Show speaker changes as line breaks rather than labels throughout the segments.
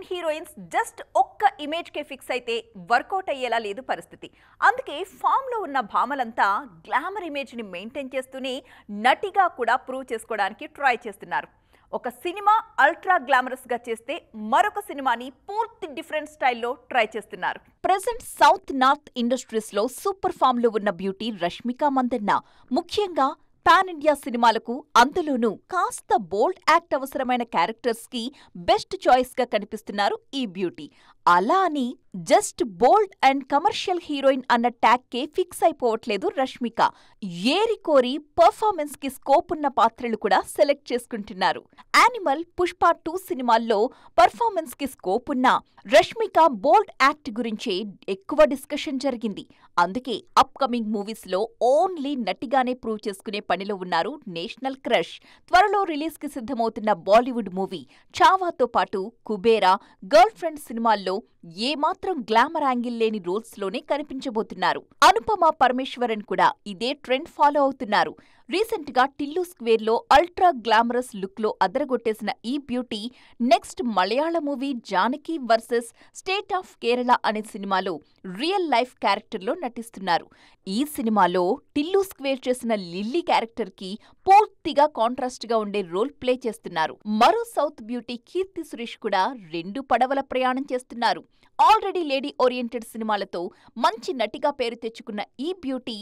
And heroines just ఒక్క image కే fix అయితే work out అయ్యేలా లేదు పరిస్థితి. అందుకే ఫామ్ లో ఉన్న భామలంతా గ్లామర్ ఇమేజ్ ని మెయింటైన్ చేస్తూనే నటిగా కూడా ప్రూవ్ చేసుకోవడానికి ట్రై చేస్తున్నారు. ఒక సినిమా అల్ట్రా గ్లామరస్ గా చేస్తే మరొక సినిమాని పూర్తి డిఫరెంట్ స్టైల్లో ట్రై చేస్తున్నారు. ప్రెజెంట్ సౌత్ నార్త్ ఇండస్ట్రీస్ లో సూపర్ ఫామ్ లో ఉన్న బ్యూటీ రష్మిక మందన్న. ముఖ్యంగా పాన్ ఇండియా సినిమాలకు, అందులోనూ కాస్త బోల్డ్ యాక్ట్ అవసరమైన క్యారెక్టర్స్ కి బెస్ట్ చాయిస్ గా కనిపిస్తున్నారు ఈ బ్యూటీ. అలా అని just bold and commercial heroine అన్న ట్యాగ్ కే ఫిక్స్ అయిపోవట్లేదు రష్మిక. ఏరికోరి పర్ఫార్మెన్స్ కి స్కోప్ ఉన్న పాత్రలు కూడా సెలెక్ట్ చేసుకుంటున్నారు. యానిమల్, పుష్ప 2 సినిమాల్లో పర్ఫార్మెన్స్ కి స్కోప్ ఉన్న రష్మిక బోల్డ్ యాక్ట్ గురించే ఎక్కువ డిస్కషన్ జరిగింది. అందుకే అప్కమింగ్ మూవీస్ లో ఓన్లీ నటిగానే ప్రూవ్ చేసుకునే పనిలో ఉన్నారు నేషనల్ క్రష్. త్వరలో రిలీజ్ కి సిద్ధమవుతున్న బాలీవుడ్ మూవీ చావాతో పాటు కుబేరా, గర్ల్ ఫ్రెండ్ సినిమాల్లో ఏమాత్రం గ్లామర్ యాంగిల్ లేని రోల్స్ లోనే కనిపించబోతున్నారు. అనుపమ పరమేశ్వరన్ కూడా ఇదే ట్రెండ్ ఫాలో అవుతున్నారు. రీసెంట్ గా టిల్లు స్క్వేర్ లో అల్ట్రా గ్లామరస్ లుక్ లో అదరగొట్టేసిన ఈ beauty next Malayalam movie Janaki versus state of Kerala అనే సినిమాలో రియల్ లైఫ్ క్యారెక్టర్ లో నటిస్తున్నారు. ఈ సినిమాలో టిల్లు స్క్వేర్ చేసిన లిల్లీ క్యారెక్టర్ కి పూర్తిగా కాంట్రాస్ట్ గా ఉండే రోల్ ప్లే చేస్తున్నారు. మరో సౌత్ బ్యూటీ కీర్తి సురేష్ కూడా 2 పడవల ప్రయాణం చేస్తున్నారు. ఆల్రెడీ లేడీ ఓరియంటెడ్ సినిమాలతో మంచి నటిగా పేరు తెచ్చుకున్న ఈ బ్యూటీ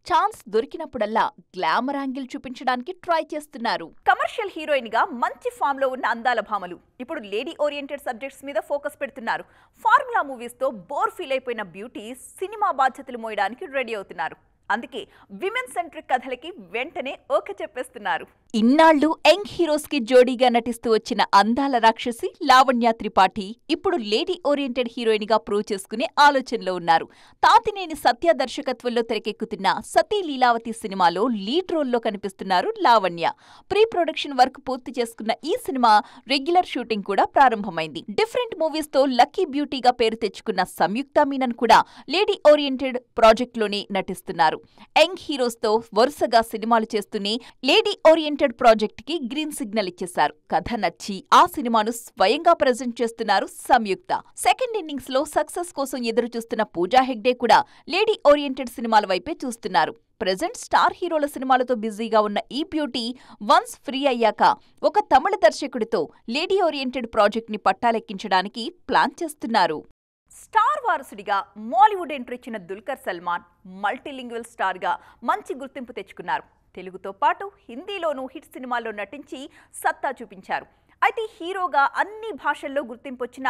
ఛాన్స్ దొరికినప్పుడల్లా గ్లామర్ యాంగిల్ చూపించడానికి ట్రై చేస్తున్నారు. కమర్షియల్ హీరోయిన్ గా మంచి ఫామ్ లో ఉన్న అందాల భామలు ఇప్పుడు లేడీ ఓరియంటెడ్ సబ్జెక్ట్స్ మీద ఫోకస్ పెడుతున్నారు. ఫార్ములా మూవీస్ తో బోర్ ఫీల్ అయిపోయిన బ్యూటీస్ సినిమా బాధ్యతలు మోయడానికి రెడీ అవుతున్నారు. అందుకే విమెన్ సెంట్రిక్ కథలకి వెంటనే ఓకే చెప్పేస్తున్నారు. ఇన్నాళ్లు యంగ్ హీరోస్ కి జోడీగా నటిస్తూ వచ్చిన అందాల రాక్షసి లావణ్య త్రిపాఠి ఇప్పుడు లేడీ ఓరియంటెడ్ హీరోయిన్ గా ప్రూవ్ చేసుకునే ఆలోచనలో ఉన్నారు. తాతినేని సత్య దర్శకత్వంలో తెరకెక్కుతున్న సతీ లీలావతి సినిమాలో లీడ్ రోల్లో కనిపిస్తున్నారు లావణ్య. ప్రీ ప్రొడక్షన్ వర్క్ పూర్తి చేసుకున్న ఈ సినిమా రెగ్యులర్ షూటింగ్ కూడా ప్రారంభమైంది. డిఫరెంట్ మూవీస్ తో లక్కీ బ్యూటీగా పేరు తెచ్చుకున్న సంయుక్త మీనన్ కూడా లేడీ ఓరియంటెడ్ ప్రాజెక్ట్ లోనే నటిస్తున్నారు. యంగ్ హీరోస్ తో వరుసగా సినిమాలు చేస్తూనే లేడీ ఓరియంటెడ్ ప్రాజెక్ట్ కి గ్రీన్ సిగ్నల్ ఇచ్చేశారు. కథ నచ్చి ఆ సినిమాను స్వయంగా ప్రెజెంట్ చేస్తున్నారు సంయుక్త. సెకండ్ ఇన్నింగ్స్ లో సక్సెస్ కోసం ఎదురు చూస్తున్న పూజా హెగ్డే కూడా లేడీ ఓరియంటెడ్ సినిమాల వైపే చూస్తున్నారు. ప్రెజెంట్ స్టార్ హీరోల సినిమాలతో బిజీగా ఉన్న ఈ బ్యూటీ వన్స్ ఫ్రీ అయ్యాక ఒక తమిళ దర్శకుడితో లేడీ ఓరియంటెడ్ ప్రాజెక్ట్ ని పట్టాలెక్కించడానికి ప్లాన్ చేస్తున్నారు. స్టార్ వారసుడిగా మాలీవుడ్ ఎంట్రీ ఇచ్చిన దుల్కర్ సల్మాన్ మల్టీలింగ్వల్ స్టార్ గా మంచి గుర్తింపు తెచ్చుకున్నారు. తెలుగుతో పాటు హిందీలోనూ హిట్ సినిమాల్లో నటించి సత్తా చూపించారు. అయితే హీరోగా అన్ని భాషల్లో గుర్తింపొచ్చిన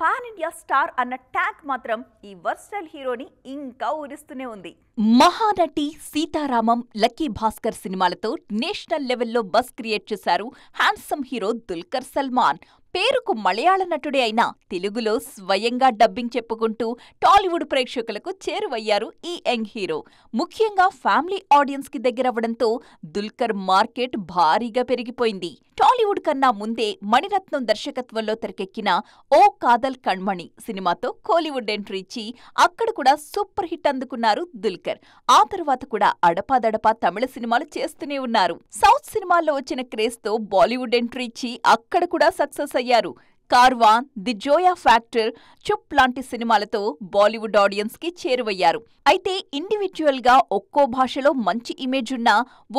పాన్ ఇండియా స్టార్ అన్న ట్యాగ్ మాత్రం ఈ వర్స్టైల్ హీరోని ఇంకా ఊరిస్తూనే ఉంది. మహానటి, సీతారామం, లక్కీ భాస్కర్ సినిమాలతో నేషనల్ లెవెల్లో బస్ క్రియేట్ చేశారు హ్యాండ్సమ్ హీరో దుల్కర్ సల్మాన్. పేరుకు మలయాళ నటుడే అయినా తెలుగులో స్వయంగా డబ్బింగ్ చెప్పుకుంటూ టాలీవుడ్ ప్రేక్షకులకు చేరువయ్యారు ఈ యంగ్ హీరో. ముఖ్యంగా ఫ్యామిలీ ఆడియన్స్ కి దగ్గరవ్వడంతో దుల్కర్ మార్కెట్ భారీగా పెరిగిపోయింది. టాలీవుడ్ కన్నా ముందే మణిరత్నం దర్శకత్వంలో తెరకెక్కిన ఓ కాదల్ కణ్మణి సినిమాతో కోలీవుడ్ ఎంట్రీ ఇచ్చి అక్కడ కూడా సూపర్ హిట్ అందుకున్నారు దుల్కర్. ఆ తర్వాత కూడా అడపాదడపా తమిళ సినిమాలు చేస్తూనే ఉన్నారు. సౌత్ సినిమాల్లో వచ్చిన క్రేజ్ తో బాలీవుడ్ ఎంట్రీ ఇచ్చి అక్కడ కూడా సక్సెస్ అయ్యారు. కార్వాన్, ది జోయా ఫ్యాక్టర్, చుప్ లాంటి సినిమాలతో బాలీవుడ్ ఆడియన్స్ కి చేరువయ్యారు. అయితే ఇండివిజువల్ గా ఒక్కో భాషలో మంచి ఇమేజ్ ఉన్న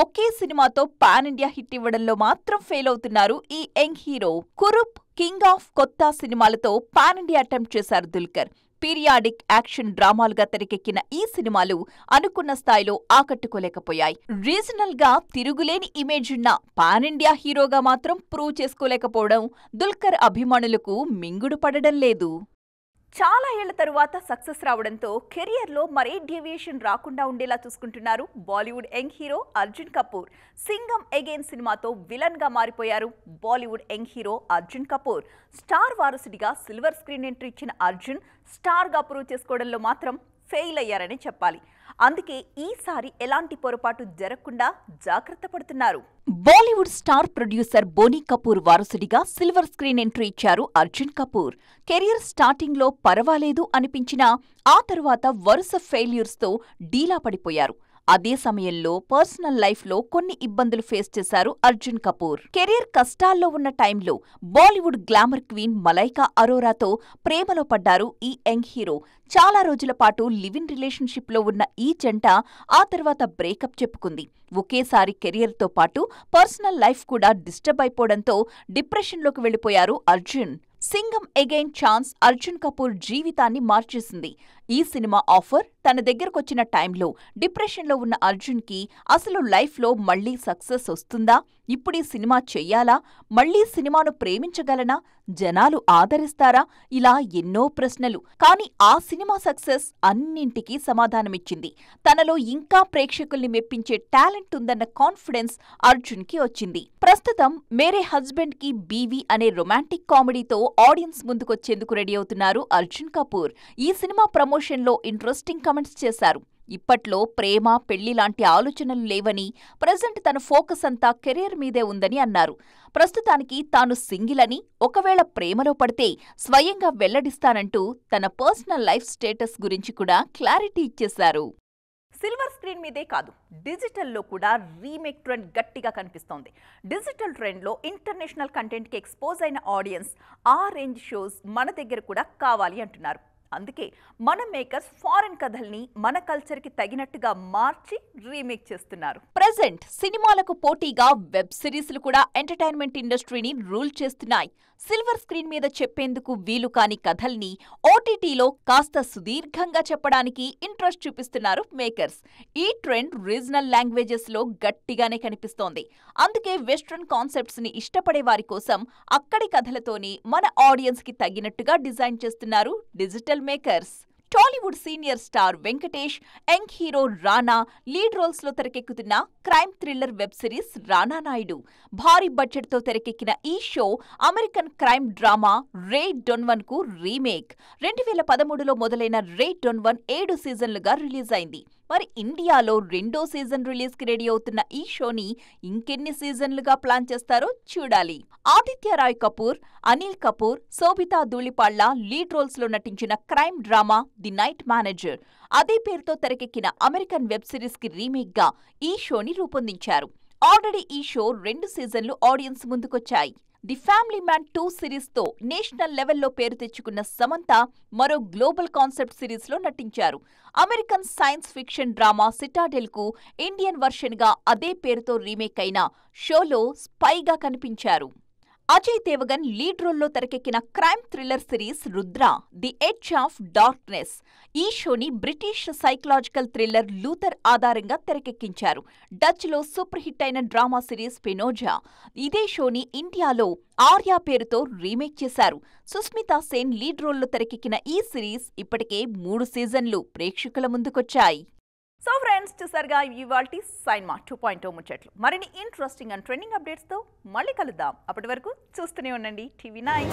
ఒకే సినిమాతో పాన్ ఇండియా హిట్ ఇవ్వడంలో మాత్రం ఫెయిల్ అవుతున్నారు ఈ young hero. Kurup, king of కొత్త సినిమాలతో పాన్ ఇండియా అటెంప్ట్ చేశారు దుల్కర్. పీరియాడిక్ యాక్షన్ డ్రామాలుగా తెరకెక్కిన ఈ సినిమాలు అనుకున్న స్థాయిలో ఆకట్టుకోలేకపోయాయి. రీజనల్ గా తిరుగులేని ఇమేజ్ ఉన్న పాన్ ఇండియా హీరోగా మాత్రం ప్రూవ్ చేసుకోలేకపోవడం దుల్కర్ అభిమానులకు మింగుడు పడడం లేదు. చాలా ఏళ్ల తరువాత సక్సెస్ రావడంతో కెరియర్లో మరే డీవియేషన్ రాకుండా ఉండేలా చూసుకుంటున్నారు Bollywood young hero Arjun Kapoor. Singham again సినిమాతో విలన్ గా మారిపోయారు Bollywood young hero Arjun Kapoor. Star వారసుడిగా సిల్వర్ స్క్రీన్ ఎంట్రీ ఇచ్చిన అర్జున్ స్టార్ గా ప్రూవ్ చేసుకోవడంలో మాత్రం ఫెయిల్ అయ్యారని చెప్పాలి. అందుకే ఈసారి ఎలాంటి పొరపాటు జరగకుండా జాగ్రత్త పడుతున్నారు. బాలీవుడ్ స్టార్ ప్రొడ్యూసర్ బోనీ కపూర్ వారసుడిగా సిల్వర్ స్క్రీన్ ఎంట్రీ ఇచ్చారు అర్జున్ కపూర్. కెరియర్ స్టార్టింగ్ లో పర్వాలేదు అనిపించినా ఆ తరువాత వరుస ఫెయిల్యూర్స్ తో డీలా పడిపోయారు. అదే సమయంలో పర్సనల్ లైఫ్లో కొన్ని ఇబ్బందులు ఫేస్ చేశారు అర్జున్ కపూర్. కెరీర్ కష్టాల్లో ఉన్న టైంలో బాలీవుడ్ గ్లామర్ క్వీన్ మలైకా అరోరాతో ప్రేమలో పడ్డారు ఈ యంగ్ హీరో. చాలా రోజుల పాటు లివ్ ఇన్ రిలేషన్షిప్లో ఉన్న ఈ జంట ఆ తర్వాత బ్రేకప్ చెప్పుకుంది. ఒకేసారి కెరియర్తో పాటు పర్సనల్ లైఫ్ కూడా డిస్టర్బ్ అయిపోవడంతో డిప్రెషన్లోకి వెళ్లిపోయారు అర్జున్. సింగం అగైన్ ఛాన్స్ అర్జున్ కపూర్ జీవితాన్ని మార్చేసింది. ఈ సినిమా ఆఫర్ తన దగ్గరకొచ్చిన టైంలో డిప్రెషన్లో ఉన్న అర్జున్కి అసలు లైఫ్లో మళ్లీ సక్సెస్ వస్తుందా, ఇప్పుడీ సినిమా చెయ్యాలా, మళ్లీ సినిమాను ప్రేమించగలనా, జనాలు ఆదరిస్తారా, ఇలా ఎన్నో ప్రశ్నలు. కానీ ఆ సినిమా సక్సెస్ అన్నింటికీ సమాధానమిచ్చింది. తనలో ఇంకా ప్రేక్షకుల్ని మెప్పించే టాలెంట్ ఉందన్న కాన్ఫిడెన్స్ అర్జున్కి వచ్చింది. ప్రస్తుతం మేరే హస్బెండ్ కి బీవీ అనే రొమాంటిక్ కామెడీతో ఆడియన్స్ ముందుకొచ్చేందుకు రెడీ అవుతున్నారు అర్జున్ కపూర్. ఈ సినిమా ప్రమోషన్లో ఇంట్రెస్టింగ్ కమెంట్స్ చేశారు. ఇప్పట్లో ప్రేమ, పెళ్లి లాంటి ఆలోచనలు లేవని, ప్రెజెంట్ తన ఫోకస్ అంతా కెరీర్ మీదే ఉందని అన్నారు. ప్రస్తుతానికి తాను సింగిల్ అని, ఒకవేళ ప్రేమలో పడితే స్వయంగా వెల్లడిస్తానంటూ తన పర్సనల్ లైఫ్ స్టేటస్ గురించి కూడా క్లారిటీ ఇచ్చేశారు. సిల్వర్ స్క్రీన్ మీదే కాదు, డిజిటల్లో కూడా రీమేక్ ట్రెండ్ గట్టిగా కనిపిస్తోంది. డిజిటల్ ట్రెండ్లో ఇంటర్నేషనల్ కంటెంట్కి ఎక్స్పోజ్ అయిన ఆడియన్స్ ఆ రేంజ్ షోస్ మన దగ్గర కూడా కావాలి అంటున్నారు. అందుకే మన మేకర్స్ ఫారెన్ కథల్ని మన కల్చర్కి తగినట్టుగా మార్చి రీమేక్ చేస్తున్నారు. ప్రెజెంట్ సినిమాలకు పోటీగా వెబ్ సిరీస్లు కూడా ఎంటర్టైన్మెంట్ ఇండస్ట్రీని రూల్ చేస్తున్నాయి. సిల్వర్ స్క్రీన్ మీద చెప్పేందుకు వీలు కాని కథల్ని ఓటీటీలో కాస్త సుదీర్ఘంగా చెప్పడానికి ఇంట్రెస్ట్ చూపిస్తున్నారు మేకర్స్. ఈ ట్రెండ్ రీజనల్ లాంగ్వేజెస్ లో గట్టిగానే కనిపిస్తోంది. అందుకే వెస్ట్రన్ కాన్సెప్ట్స్ ని ఇష్టపడే వారి కోసం అక్కడి కథలతోని మన ఆడియన్స్ కి తగినట్టుగా డిజైన్ చేస్తున్నారు digital makers. Tollywood senior star Venkatesh, young hero Rana lead roles లో తెరకెక్కుతున్న crime thriller web series Rana Naidu. భారీ బడ్జెట్ తో తెరకెక్కిన ఈ show American crime drama Ray Donovan కు రీమేక్. 2013లో మొదలైన రే డొన్వన్ 7 సీజన్లుగా రిలీజ్ అయింది. మరి ఇండియాలో 2వ సీజన్ రిలీజ్ కి రెడీ అవుతున్న ఈ షోని ఇంకెన్ని సీజన్లుగా ప్లాన్ చేస్తారో చూడాలి. ఆదిత్య రాయ్ కపూర్, అనిల్ కపూర్, శోభితా ధూళిపాళ్ల లీడ్ రోల్స్ లో నటించిన crime drama the night manager అదే పేరుతో తెరకెక్కిన అమెరికన్ వెబ్ సిరీస్ కి రీమేక్ గా ఈ షోని రూపొందించారు. ఆల్రెడీ ఈ షో 2 సీజన్లు ఆడియన్స్ ముందుకొచ్చాయి. ది ఫ్యామిలీ మ్యాన్ 2 సిరీస్తో నేషనల్ లెవెల్లో పేరు తెచ్చుకున్న సమంత మరో గ్లోబల్ కాన్సెప్ట్ సిరీస్లో నటించారు. అమెరికన్ సైన్స్ ఫిక్షన్ డ్రామా సిటాడెల్కు ఇండియన్ వర్షన్గా అదే పేరుతో రీమేక్ అయిన షోలో స్పైగా కనిపించారు. అజయ్ దేవగన్ లీడ్ రోల్లో తెరకెక్కిన crime thriller series Rudra the edge of darkness. ఈ షోని బ్రిటిష్ సైకలాజికల్ థ్రిల్లర్ లూథర్ ఆధారంగా తెరకెక్కించారు. డచ్లో సూపర్ హిట్ అయిన డ్రామా సిరీస్ పినోజా. ఇదే షోని ఇండియాలో ఆర్యా పేరుతో రీమేక్ చేశారు. సుస్మితా సేన్ లీడ్ రోల్లో తెరకెక్కిన ఈ సిరీస్ ఇప్పటికే 3 సీజన్లు ప్రేక్షకుల ముందుకొచ్చాయి. సో ఫ్రెండ్స్, చూసారుగా ఇవాల్టి సైన్మా 2.0 ముచ్చట్లు. మరిన్ని ఇంట్రెస్టింగ్ అండ్ ట్రెండింగ్ అప్డేట్స్తో మళ్ళీ కలుద్దాం. అప్పటి వరకు చూస్తూనే ఉండండి TV9.